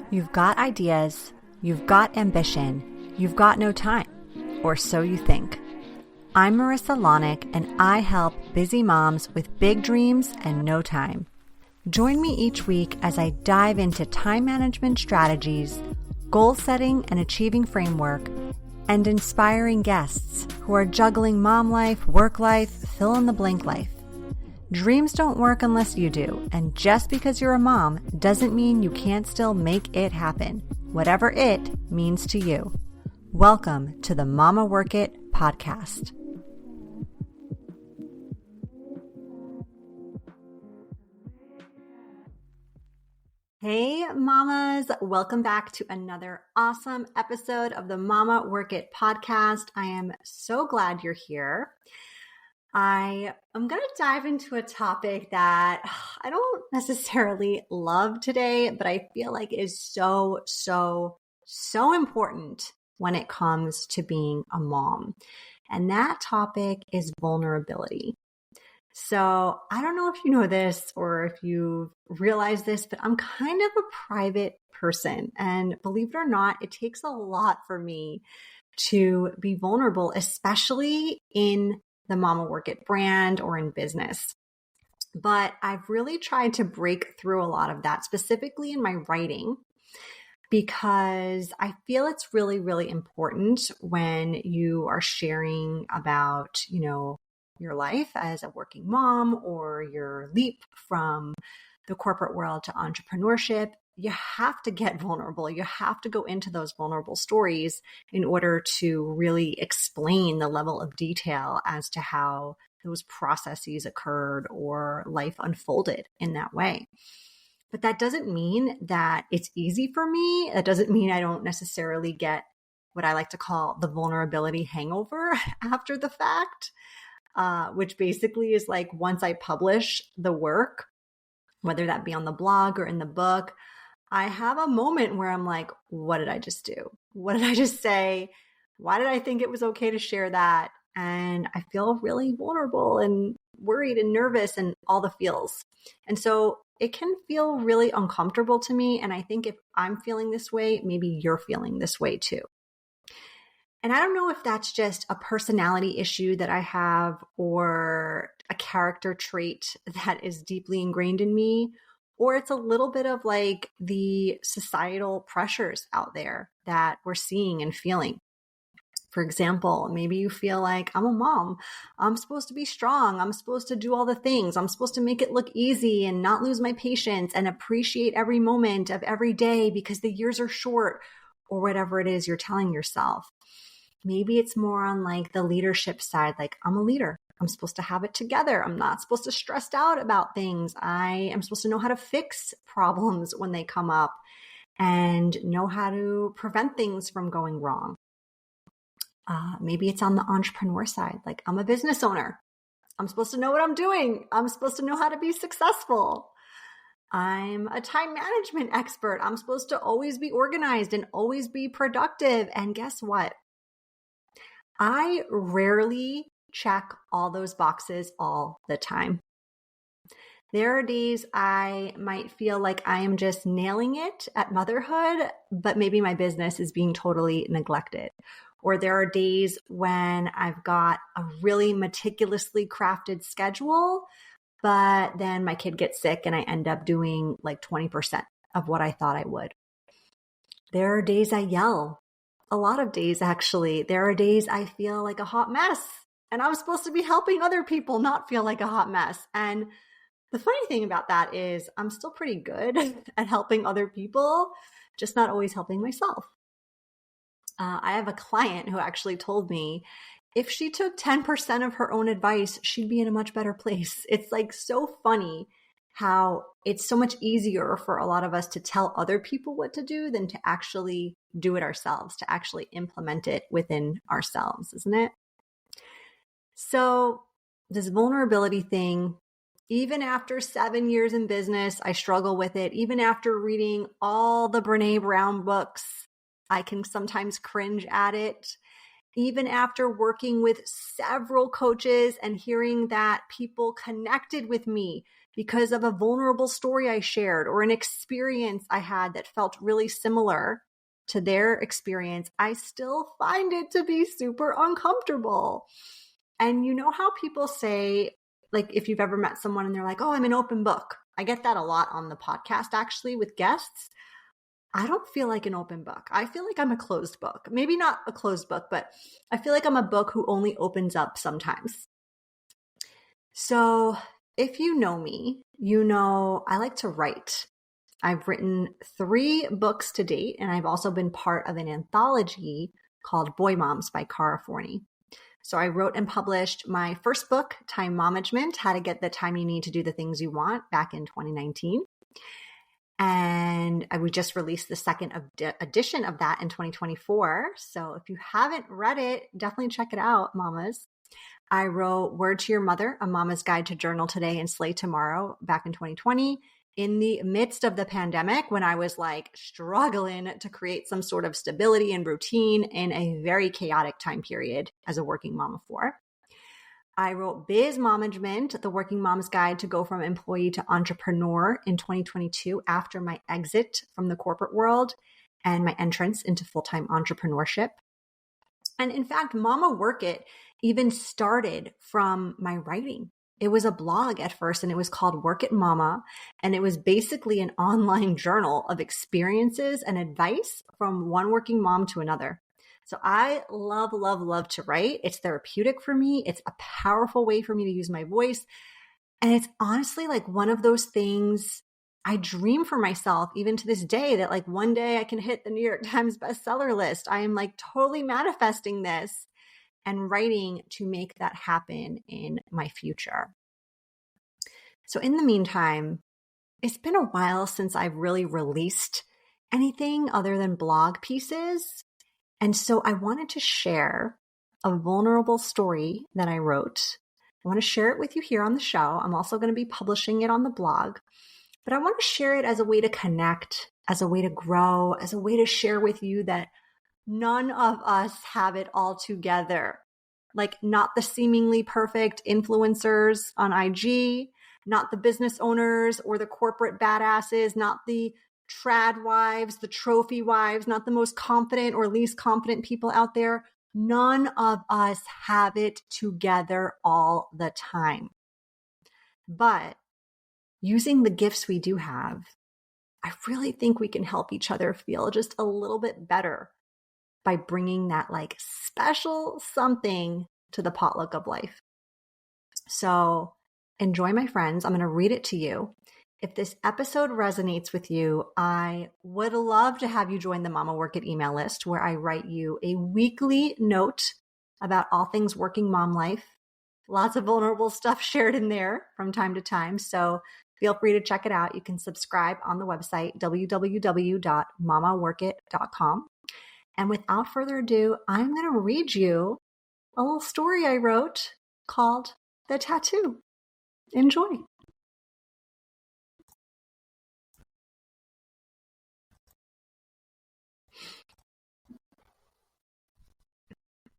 You've got ideas, you've got ambition, you've got no time, or so you think. I'm Marissa Lonick, and I help busy moms with big dreams and no time. Join me each week as I dive into time management strategies, goal setting and achieving framework, and inspiring guests who are juggling mom life, work life, fill in the blank life. Dreams don't work unless you do, and just because you're a mom doesn't mean you can't still make it happen, whatever it means to you. Welcome to the Mama Work It podcast. Hey mamas, welcome back to another awesome episode of the Mama Work It podcast. I am so glad you're here. I am going to dive into a topic that I don't necessarily love today, but I feel like is so important when it comes to being a mom. And that topic is vulnerability. So I don't know if you know this or if you realize this, but I'm kind of a private person. And believe it or not, it takes a lot for me to be vulnerable, especially in the Mama Work It brand or in business. But I've really tried to break through a lot of that, specifically in my writing, because I feel it's really important when you are sharing about, your life as a working mom or your leap from the corporate world to entrepreneurship. You have to get vulnerable. You have to go into those vulnerable stories in order to really explain the level of detail as to how those processes occurred or life unfolded in that way. But that doesn't mean that it's easy for me. That doesn't mean I don't necessarily get what I like to call the vulnerability hangover after the fact, which basically is like once I publish the work, whether that be on the blog or in the book, I have a moment where I'm like, what did I just do? What did I just say? Why did I think it was okay to share that? And I feel really vulnerable and worried and nervous and all the feels. And so it can feel really uncomfortable to me. And I think if I'm feeling this way, maybe you're feeling this way too. And I don't know if that's just a personality issue that I have or a character trait that is deeply ingrained in me, or it's a little bit of like the societal pressures out there that we're seeing and feeling. For example, maybe you feel like I'm a mom. I'm supposed to be strong. I'm supposed to do all the things. I'm supposed to make it look easy and not lose my patience and appreciate every moment of every day because the years are short, or whatever it is you're telling yourself. Maybe it's more on like the leadership side, like I'm a leader. I'm supposed to have it together. I'm not supposed to stress out about things. I am supposed to know how to fix problems when they come up and know how to prevent things from going wrong. Maybe it's on the entrepreneur side. Like I'm a business owner. I'm supposed to know what I'm doing. I'm supposed to know how to be successful. I'm a time management expert. I'm supposed to always be organized and always be productive. And guess what? I rarely check all those boxes all the time. There are days I might feel like I am just nailing it at motherhood, but maybe my business is being totally neglected. Or there are days when I've got a really meticulously crafted schedule, but then my kid gets sick and I end up doing like 20% of what I thought I would. There are days I yell. A lot of days, actually. There are days I feel like a hot mess, and I'm supposed to be helping other people not feel like a hot mess. And the funny thing about that is I'm still pretty good at helping other people, just not always helping myself. I have a client who actually told me if she took 10% of her own advice, she'd be in a much better place. It's like so funny how it's so much easier for a lot of us to tell other people what to do than to actually do it ourselves, to actually implement it within ourselves, isn't it? So this vulnerability thing, even after 7 years in business, I struggle with it. Even after reading all the Brene Brown books, I can sometimes cringe at it. Even after working with several coaches and hearing that people connected with me because of a vulnerable story I shared or an experience I had that felt really similar to their experience, I still find it to be super uncomfortable. And you know how people say, like, if you've ever met someone and they're like, oh, I'm an open book. I get that a lot on the podcast, actually, with guests. I don't feel like an open book. I feel like I'm a closed book. Maybe not a closed book, but I feel like I'm a book who only opens up sometimes. So if you know me, you know I like to write. I've written 3 books to date, and I've also been part of an anthology called Boy Moms by Cara Forney. So I wrote and published my first book, Time Momagement, How to Get the Time You Need to Do the Things You Want, back in 2019. And we just released the second edition of that in 2024. So if you haven't read it, definitely check it out, mamas. I wrote Word to Your Mother, A Mama's Guide to Journal Today and Slay Tomorrow, back in 2020, in the midst of the pandemic, when I was like struggling to create some sort of stability and routine in a very chaotic time period as a working mom of 4. I wrote Biz Momagement, The Working Mom's Guide to Go from Employee to Entrepreneur, in 2022, after my exit from the corporate world and my entrance into full-time entrepreneurship. And in fact, Mama Work It even started from my writing. It was a blog at first, and it was called Work It Mama. And it was basically an online journal of experiences and advice from one working mom to another. So I love, love, love to write. It's therapeutic for me. It's a powerful way for me to use my voice. And it's honestly like one of those things I dream for myself, even to this day, that like one day I can hit the New York Times bestseller list. I am like totally manifesting this and writing to make that happen in my future. So in the meantime, it's been a while since I've really released anything other than blog pieces. And so I wanted to share a vulnerable story that I wrote. I want to share it with you here on the show. I'm also going to be publishing it on the blog, but I want to share it as a way to connect, as a way to grow, as a way to share with you that none of us have it all together. Like, not the seemingly perfect influencers on IG, not the business owners or the corporate badasses, not the trad wives, the trophy wives, not the most confident or least confident people out there. None of us have it together all the time. But using the gifts we do have, I really think we can help each other feel just a little bit better by bringing that like special something to the potluck of life. So enjoy, my friends. I'm going to read it to you. If this episode resonates with you, I would love to have you join the Mama Work It email list, where I write you a weekly note about all things working mom life. Lots of vulnerable stuff shared in there from time to time. So feel free to check it out. You can subscribe on the website, www.mamaworkit.com. And without further ado, I'm going to read you a little story I wrote called The Tattoo. Enjoy.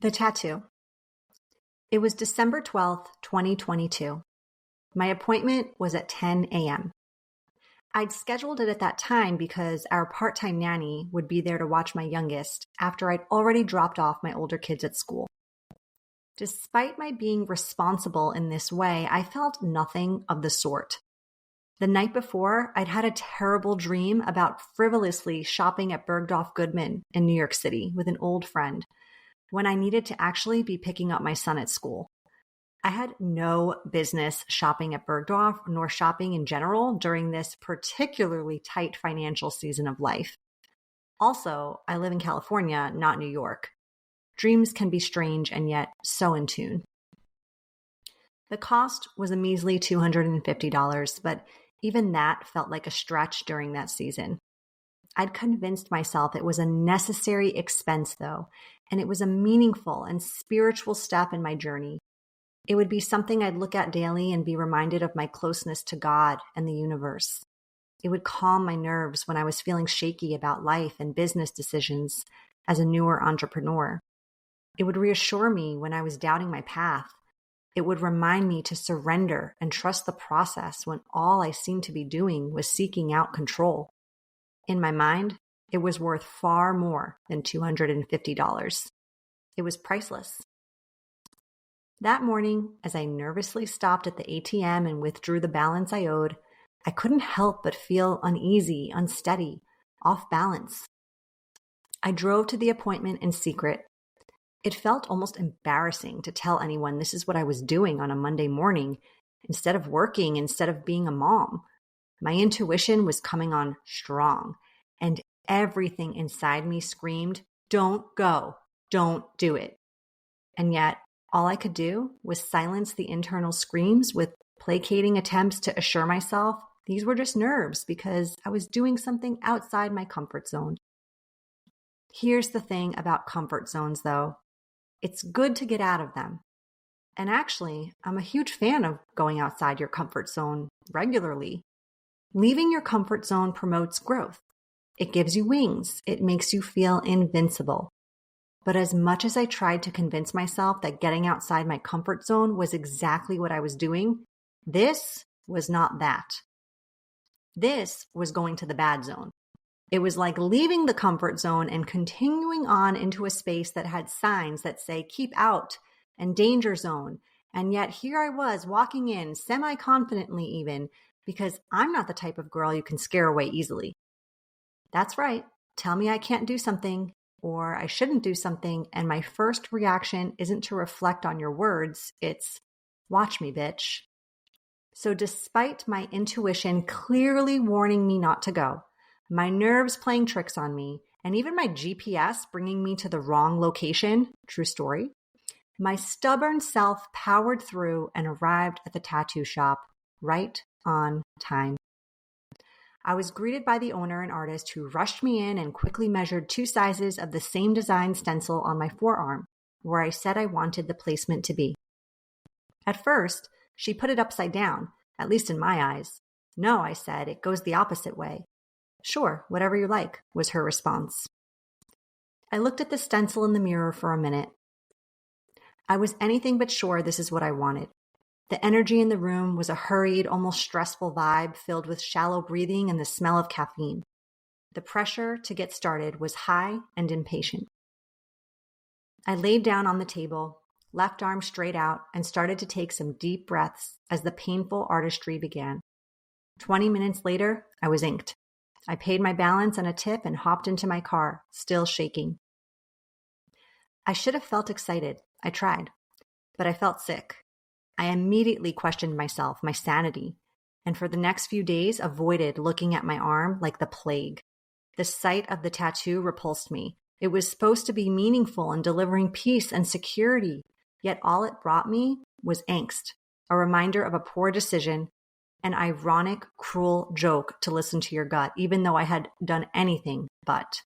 The Tattoo. It was December 12th, 2022. My appointment was at 10 a.m. I'd scheduled it at that time because our part-time nanny would be there to watch my youngest after I'd already dropped off my older kids at school. Despite my being responsible in this way, I felt nothing of the sort. The night before, I'd had a terrible dream about frivolously shopping at Bergdorf Goodman in New York City with an old friend, when I needed to actually be picking up my son at school. I had no business shopping at Bergdorf, nor shopping in general during this particularly tight financial season of life. Also, I live in California, not New York. Dreams can be strange and yet so in tune. The cost was a measly $250, but even that felt like a stretch during that season. I'd convinced myself it was a necessary expense, though, and it was a meaningful and spiritual step in my journey. It would be something I'd look at daily and be reminded of my closeness to God and the universe. It would calm my nerves when I was feeling shaky about life and business decisions as a newer entrepreneur. It would reassure me when I was doubting my path, It would remind me to surrender and trust the process when all I seemed to be doing was seeking out control. In my mind, it was worth far more than $250. It was priceless. That morning, as I nervously stopped at the ATM and withdrew the balance I owed, I couldn't help but feel uneasy, unsteady, off balance. I drove to the appointment in secret. It felt almost embarrassing to tell anyone this is what I was doing on a Monday morning, instead of working, instead of being a mom. My intuition was coming on strong, and everything inside me screamed, "Don't go, don't do it." And yet, all I could do was silence the internal screams with placating attempts to assure myself these were just nerves because I was doing something outside my comfort zone. Here's the thing about comfort zones, though. It's good to get out of them. And actually, I'm a huge fan of going outside your comfort zone regularly. Leaving your comfort zone promotes growth. It gives you wings. It makes you feel invincible. But as much as I tried to convince myself that getting outside my comfort zone was exactly what I was doing, this was not that. This was going to the bad zone. It was like leaving the comfort zone and continuing on into a space that had signs that say keep out and danger zone. And yet here I was walking in semi-confidently even, because I'm not the type of girl you can scare away easily. That's right. Tell me I can't do something or I shouldn't do something, and my first reaction isn't to reflect on your words. It's, watch me, bitch. So despite my intuition clearly warning me not to go, my nerves playing tricks on me, and even my GPS bringing me to the wrong location, true story, my stubborn self powered through and arrived at the tattoo shop right on time. I was greeted by the owner and artist who rushed me in and quickly measured 2 sizes of the same design stencil on my forearm, where I said I wanted the placement to be. At first, she put it upside down, at least in my eyes. No, I said, it goes the opposite way. Sure, whatever you like, was her response. I looked at the stencil in the mirror for a minute. I was anything but sure this is what I wanted. The energy in the room was a hurried, almost stressful vibe filled with shallow breathing and the smell of caffeine. The pressure to get started was high and impatient. I laid down on the table, left arm straight out, and started to take some deep breaths as the painful artistry began. 20 minutes later, I was inked. I paid my balance and a tip and hopped into my car, still shaking. I should have felt excited. I tried, but I felt sick. I immediately questioned myself, my sanity, and for the next few days avoided looking at my arm like the plague. The sight of the tattoo repulsed me. It was supposed to be meaningful and delivering peace and security, yet all it brought me was angst, a reminder of a poor decision, an ironic, cruel joke to listen to your gut, even though I had done anything but.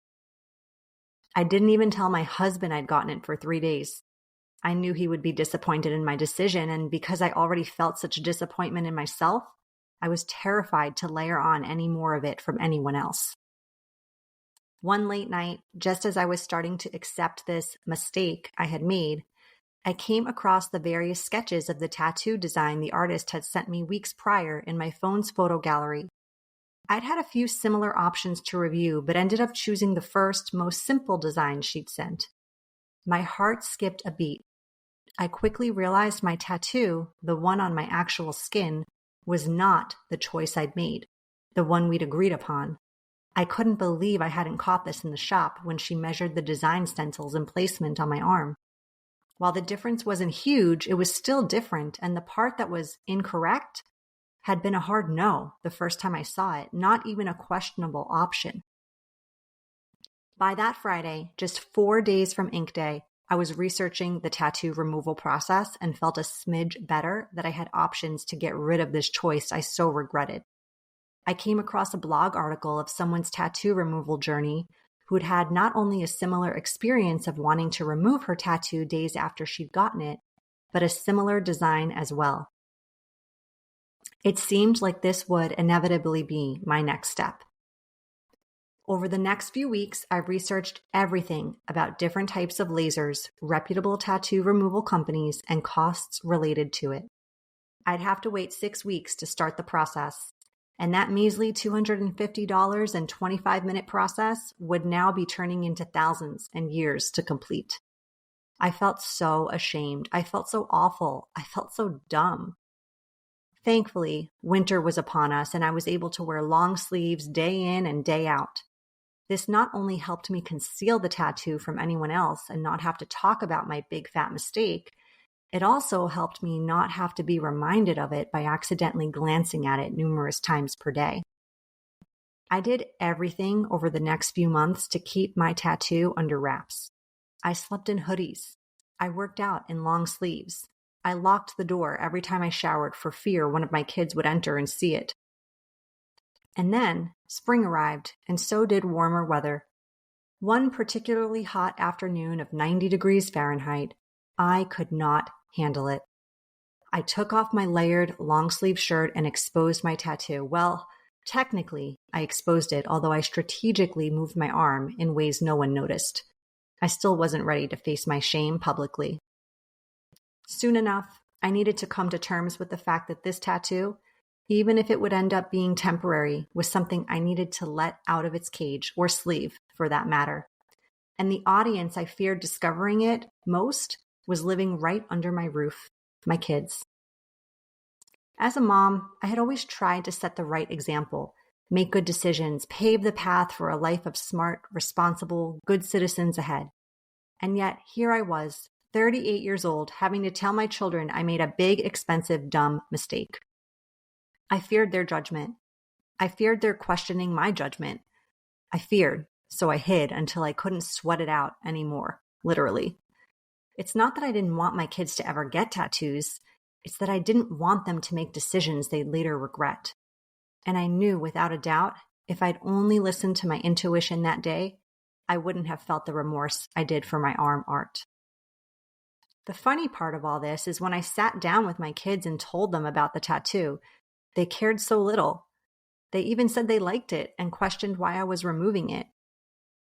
I didn't even tell my husband I'd gotten it for 3 days. I knew he would be disappointed in my decision, and because I already felt such disappointment in myself, I was terrified to layer on any more of it from anyone else. One late night, just as I was starting to accept this mistake I had made, I came across the various sketches of the tattoo design the artist had sent me weeks prior in my phone's photo gallery. I'd had a few similar options to review, but ended up choosing the first, most simple design she'd sent. My heart skipped a beat. I quickly realized my tattoo, the one on my actual skin, was not the choice I'd made, the one we'd agreed upon. I couldn't believe I hadn't caught this in the shop when she measured the design stencils and placement on my arm. While the difference wasn't huge, it was still different, and the part that was incorrect had been a hard no the first time I saw it, not even a questionable option. By that Friday, just 4 days from ink day, I was researching the tattoo removal process and felt a smidge better that I had options to get rid of this choice I so regretted. I came across a blog article of someone's tattoo removal journey who'd had not only a similar experience of wanting to remove her tattoo days after she'd gotten it, but a similar design as well. It seemed like this would inevitably be my next step. Over the next few weeks, I researched everything about different types of lasers, reputable tattoo removal companies, and costs related to it. I'd have to wait 6 weeks to start the process, and that measly $250 and 25-minute process would now be turning into thousands and years to complete. I felt so ashamed. I felt so awful. I felt so dumb. Thankfully, winter was upon us, and I was able to wear long sleeves day in and day out. This not only helped me conceal the tattoo from anyone else and not have to talk about my big fat mistake, it also helped me not have to be reminded of it by accidentally glancing at it numerous times per day. I did everything over the next few months to keep my tattoo under wraps. I slept in hoodies. I worked out in long sleeves. I locked the door every time I showered for fear one of my kids would enter and see it. And then spring arrived, and so did warmer weather. One particularly hot afternoon of 90 degrees Fahrenheit, I could not handle it. I took off my layered long-sleeve shirt and exposed my tattoo. Well, technically, I exposed it, although I strategically moved my arm in ways no one noticed. I still wasn't ready to face my shame publicly. Soon enough, I needed to come to terms with the fact that this tattoo, even if it would end up being temporary, was something I needed to let out of its cage, or sleeve, for that matter. And the audience I feared discovering it most was living right under my roof, my kids. As a mom, I had always tried to set the right example, make good decisions, pave the path for a life of smart, responsible, good citizens ahead. And yet, here I was, 38 years old, having to tell my children I made a big, expensive, dumb mistake. I feared their judgment. I feared their questioning my judgment. I feared, so I hid until I couldn't sweat it out anymore, literally. It's not that I didn't want my kids to ever get tattoos. It's that I didn't want them to make decisions they'd later regret. And I knew without a doubt, if I'd only listened to my intuition that day, I wouldn't have felt the remorse I did for my arm art. The funny part of all this is when I sat down with my kids and told them about the tattoo, they cared so little. They even said they liked it and questioned why I was removing it.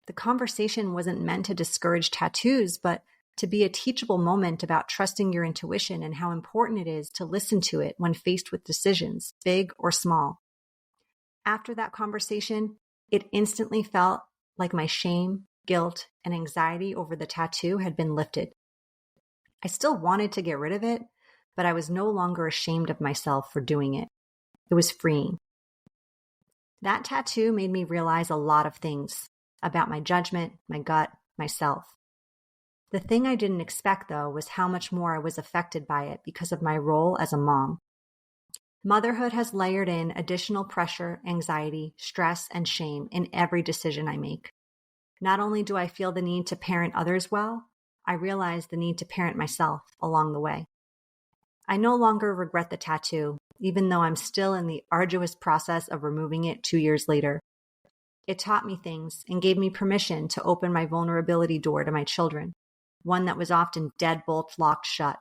The conversation wasn't meant to discourage tattoos, but to be a teachable moment about trusting your intuition and how important it is to listen to it when faced with decisions, big or small. After that conversation, it instantly felt like my shame, guilt, and anxiety over the tattoo had been lifted. I still wanted to get rid of it, but I was no longer ashamed of myself for doing it. It was freeing. That tattoo made me realize a lot of things about my judgment, my gut, myself. The thing I didn't expect, though, was how much more I was affected by it because of my role as a mom. Motherhood has layered in additional pressure, anxiety, stress, and shame in every decision I make. Not only do I feel the need to parent others well, I realize the need to parent myself along the way. I no longer regret the tattoo, even though I'm still in the arduous process of removing it 2 years later. It taught me things and gave me permission to open my vulnerability door to my children, one that was often deadbolt locked shut.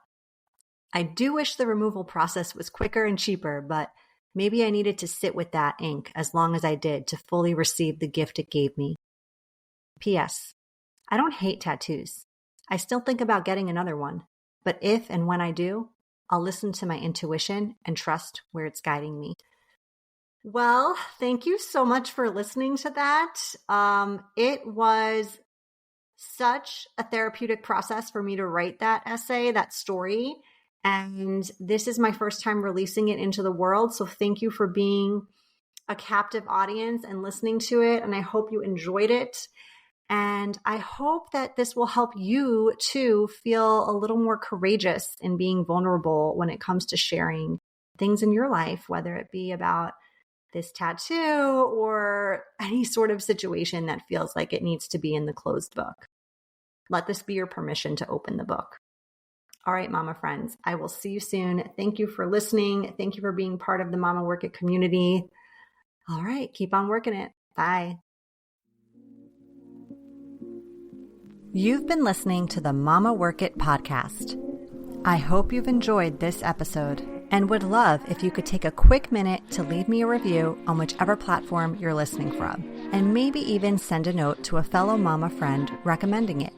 I do wish the removal process was quicker and cheaper, but maybe I needed to sit with that ink as long as I did to fully receive the gift it gave me. P.S. I don't hate tattoos. I still think about getting another one, but if and when I do, I'll listen to my intuition and trust where it's guiding me. Well, thank you so much for listening to that. It was such a therapeutic process for me to write that essay, that story. And this is my first time releasing it into the world. So thank you for being a captive audience and listening to it. And I hope you enjoyed it. And I hope that this will help you to feel a little more courageous in being vulnerable when it comes to sharing things in your life, whether it be about this tattoo or any sort of situation that feels like it needs to be in the closed book. Let this be your permission to open the book. All right, mama friends, I will see you soon. Thank you for listening. Thank you for being part of the Mama Work It community. All right, keep on working it. Bye. You've been listening to the Mama Work It podcast. I hope you've enjoyed this episode. and would love if you could take a quick minute to leave me a review on whichever platform you're listening from, and maybe even send a note to a fellow mama friend recommending it.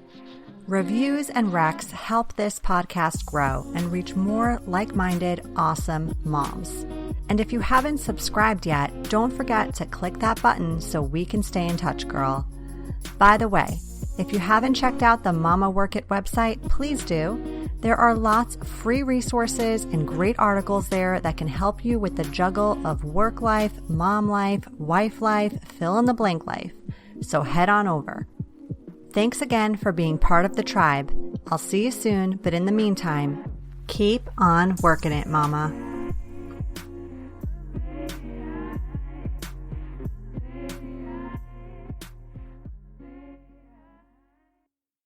Reviews and recs help this podcast grow and reach more like-minded, awesome moms. And if you haven't subscribed yet, don't forget to click that button so we can stay in touch, girl. By the way, if you haven't checked out the Mama Work It website, please do. There are lots of free resources and great articles there that can help you with the juggle of work life, mom life, wife life, fill in the blank life. So head on over. Thanks again for being part of the tribe. I'll see you soon, but in the meantime, keep on working it, mama.